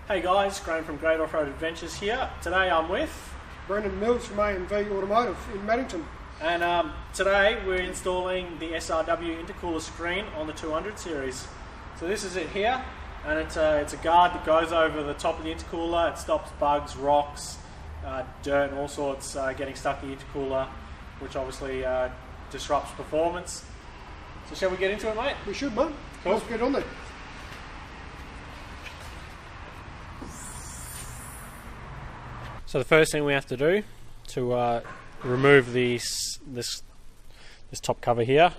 Hey guys, Graham from Great Off-Road Adventures here. Today I'm with Brendan Mills from A&V Automotive in Maddington. and today we're installing the SRW intercooler screen on the 200 series. So this is it here, and it's a guard that goes over the top of the intercooler. It stops bugs, rocks, dirt and all sorts getting stuck in the intercooler, which obviously disrupts performance. So shall we get into it, mate? We should, mate. Cool. Let's get on there. So the first thing we have to do to remove this top cover here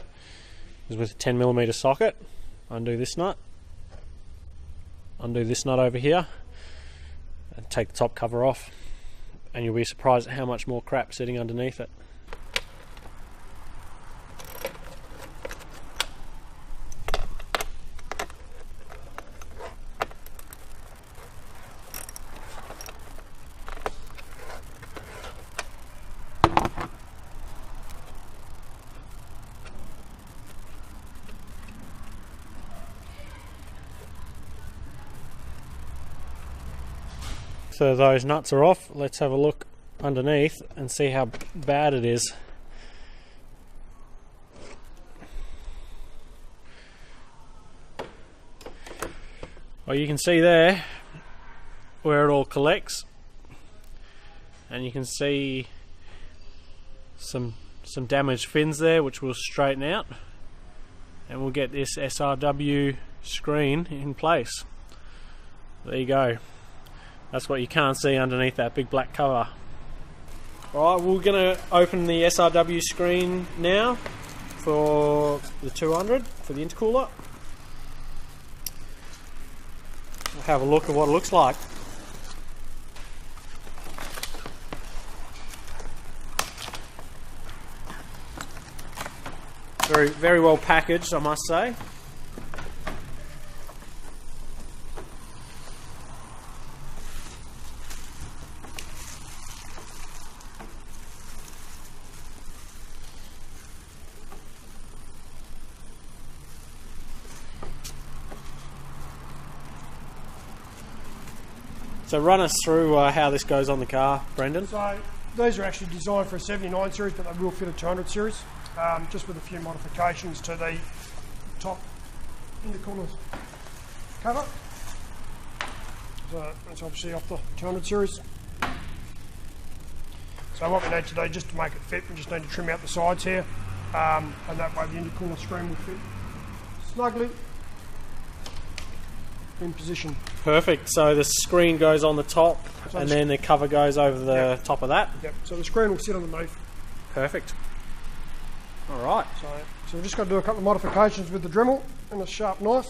is with a 10mm socket. Undo this nut over here, and take the top cover off, and you'll be surprised at how much more crap sitting underneath it. So those nuts are off. Let's have a look underneath and see how bad it is. Well, you can see there where it all collects, and you can see some damaged fins there, which we'll straighten out, and we'll get this SRW screen in place. There you go. That's what you can't see underneath that big black cover. Alright, we're going to open the SRW screen now for the 200, for the intercooler. We'll have a look at what it looks like. Very well packaged, I must say. So run us through how this goes on the car, Brendan. So these are actually designed for a 79 series, but they will fit a 200 series, just with a few modifications to the top intercooler cover. So that's obviously off the 200 series. So what we need to do, just to make it fit, we just need to trim out the sides here, and that way the intercooler screen will fit snugly in position. Perfect. So the screen goes on the top, and then the cover goes over the top of that. Yep. So the screen will sit underneath. Perfect. All right. So we've just got to do a couple of modifications with the Dremel and a sharp knife,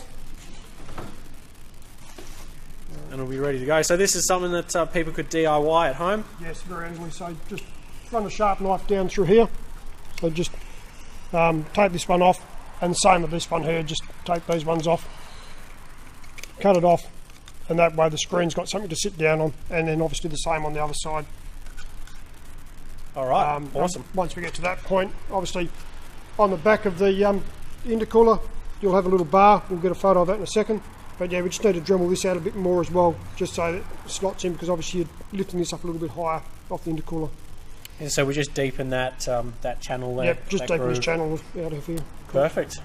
And it'll be ready to go. So this is something that people could DIY at home. Yes, very easily. So just run a sharp knife down through here. So just take this one off, and same with this one here. Just take these ones off, cut it off, and that way the screen's got something to sit down on, and then obviously the same on the other side. All right, awesome. Once we get to that point, obviously on the back of the intercooler you'll have a little bar. We'll get a photo of that in a second, but yeah, we just need to Dremel this out a bit more as well, just so that it slots in, because obviously you're lifting this up a little bit higher off the intercooler. And so we just deepen that channel there. Yep, just deepen this channel out of here. Perfect.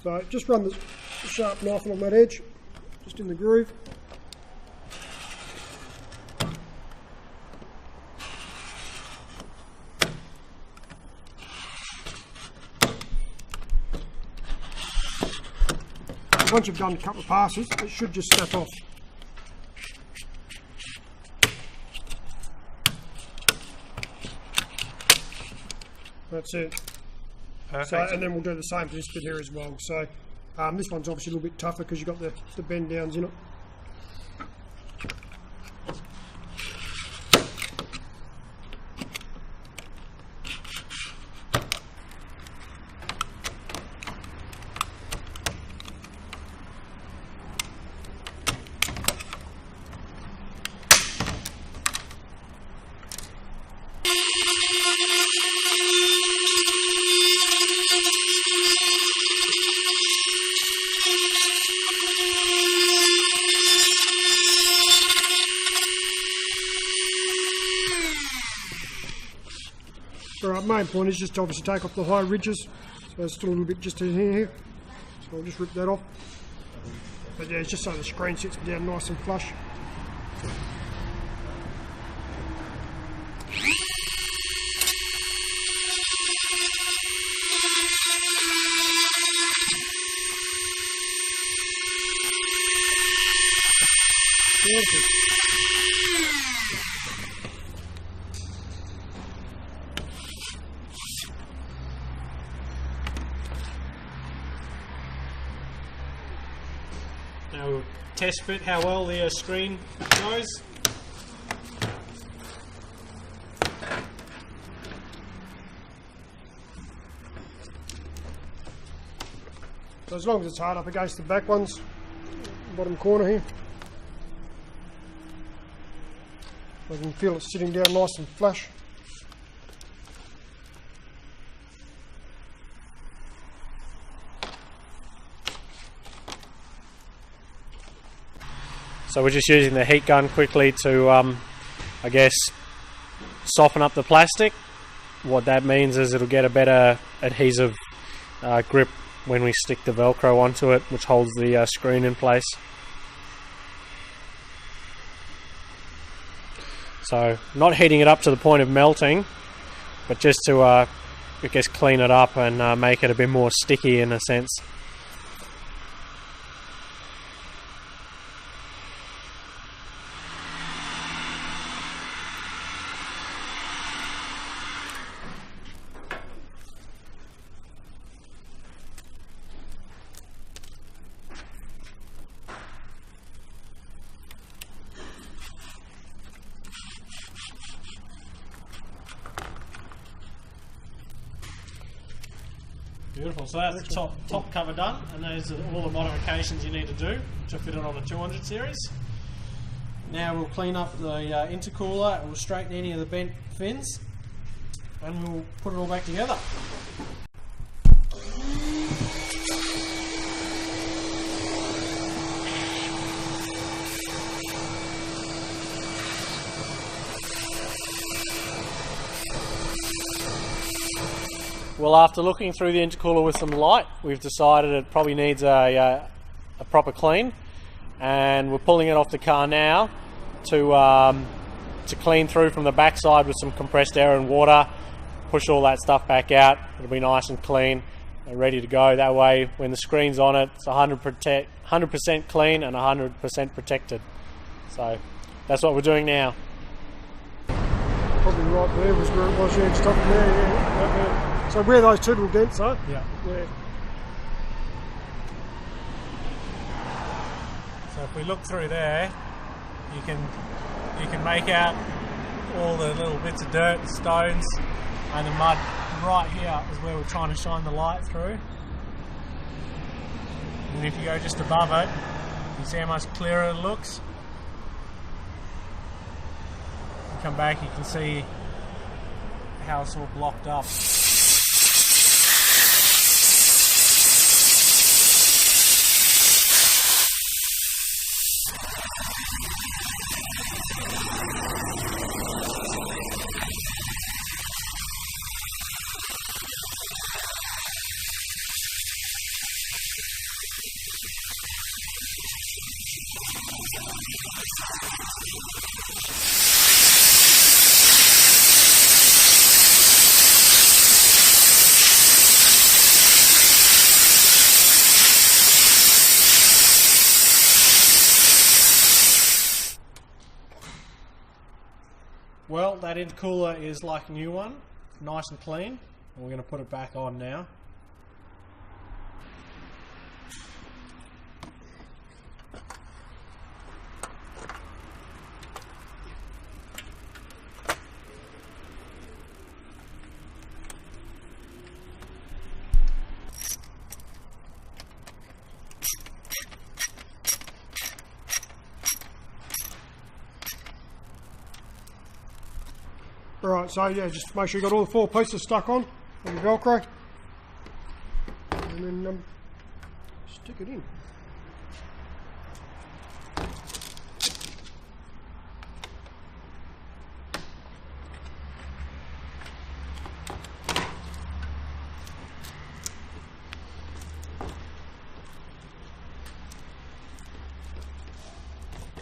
So just run the sharp knife along that edge, just in the groove. Once you've done a couple of passes, it should just snap off. That's it. Perfect. So, and then we'll do the same for this bit here as well. So this one's obviously a little bit tougher because you've got the bend downs in it. main point is just to obviously take off the high ridges. So there's still a little bit just in here. So I'll just rip that off. But yeah, it's just so the screen sits down nice and flush. Beautiful. Now we'll test fit how well the screen goes. So as long as it's hard up against the back ones, bottom corner here, I can feel it sitting down nice and flush. So we're just using the heat gun quickly to, I guess, soften up the plastic. What that means is it'll get a better adhesive grip when we stick the Velcro onto it, which holds the screen in place. So not heating it up to the point of melting, but just to, I guess, clean it up and make it a bit more sticky in a sense. Beautiful, so that's the top cover done, and those are all the modifications you need to do to fit it on the 200 series. Now we'll clean up the intercooler, and we'll straighten any of the bent fins, and we'll put it all back together. Well, after looking through the intercooler with some light, we've decided it probably needs a proper clean, and we're pulling it off the car now to clean through from the backside with some compressed air and water, push all that stuff back out. It'll be nice and clean and ready to go. That way, when the screen's on it, it's 100% clean and 100% protected. So that's what we're doing now. Probably right there was where it was, yeah, stuck in there, yeah. So where those two little dents are? Yeah. Yeah. So if we look through there, you can make out all the little bits of dirt and stones and the mud. Right here is where we're trying to shine the light through. And if you go just above it, you see how much clearer it looks. You come back, you can see how it's all blocked up. Well, that intercooler is like a new one, nice and clean, and we're going to put it back on now. Alright, so yeah, just make sure you got all the 4 pieces stuck on the Velcro, and then stick it in.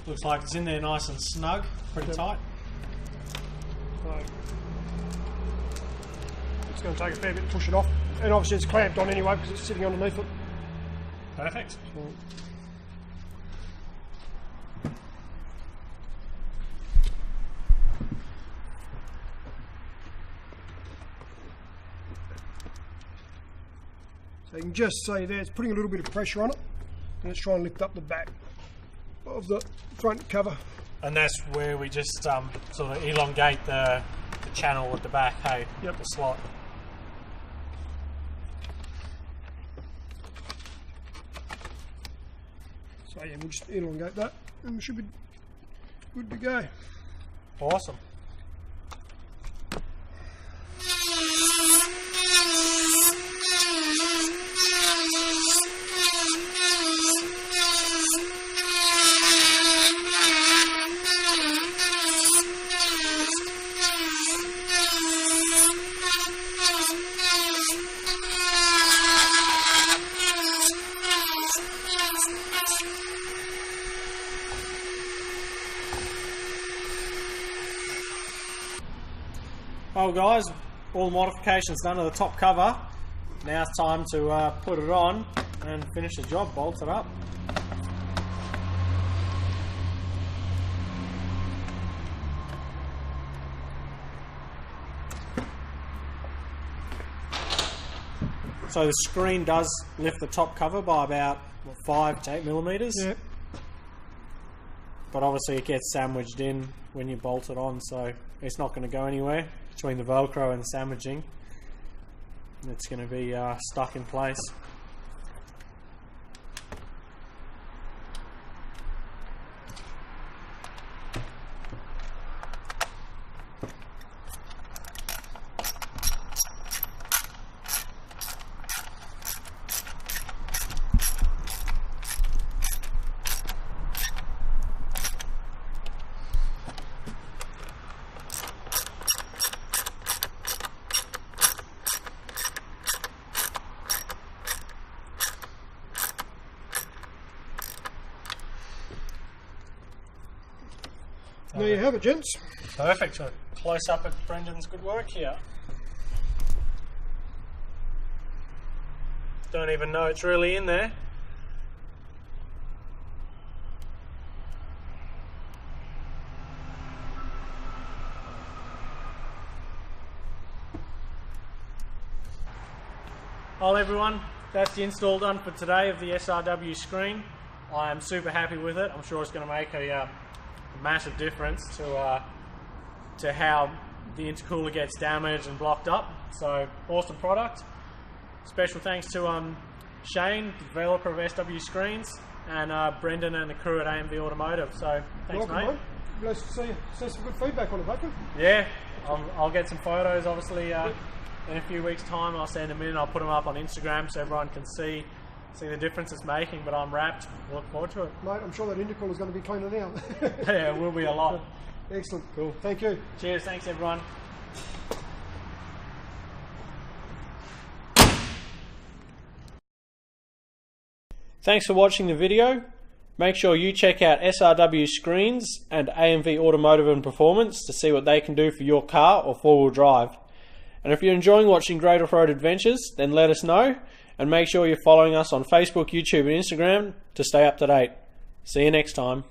Looks like it's in there nice and snug, pretty tight. So it's going to take a fair bit to push it off. And obviously it's clamped on anyway because it's sitting underneath it. Perfect. So you can just see there, it's putting a little bit of pressure on it, and it's trying to lift up the back of the front cover. And that's where we just sort of elongate the channel at the back, hey? Yep. The slot. So yeah, we'll just elongate that, and we should be good to go. Awesome. Well guys, all the modifications done to the top cover. Now it's time to put it on and finish the job, bolt it up. So the screen does lift the top cover by about 5 to 8 millimeters. Yep. But obviously it gets sandwiched in when you bolt it on, so it's not going to go anywhere between the Velcro and the sandwiching. It's going to be stuck in place. There you have it, gents. Perfect. So close up at Brendan's good work here. Don't even know it's really in there. Well everyone, that's the install done for today of the SRW screen. I am super happy with it. I'm sure it's going to make a massive difference to how the intercooler gets damaged and blocked up. So awesome product. Special thanks to Shane, the developer of SW Screens, and Brendan and the crew at AMV Automotive. So thanks, Welcome, mate. Nice to see some good feedback on it, hopefully. Yeah, I'll get some photos obviously in a few weeks time. I'll send them in, I'll put them up on Instagram so everyone can see the difference it's making, but I'm wrapped. Look forward to it. Mate, I'm sure that intercooler is going to be cleaner now. Yeah, it will be a lot. Excellent. Cool. Thank you. Cheers, thanks everyone. Thanks for watching the video. Make sure you check out SRW Screens and AMV Automotive and Performance to see what they can do for your car or four-wheel drive. And if you're enjoying watching great off-road adventures, then let us know. And make sure you're following us on Facebook, YouTube and Instagram to stay up to date. See you next time.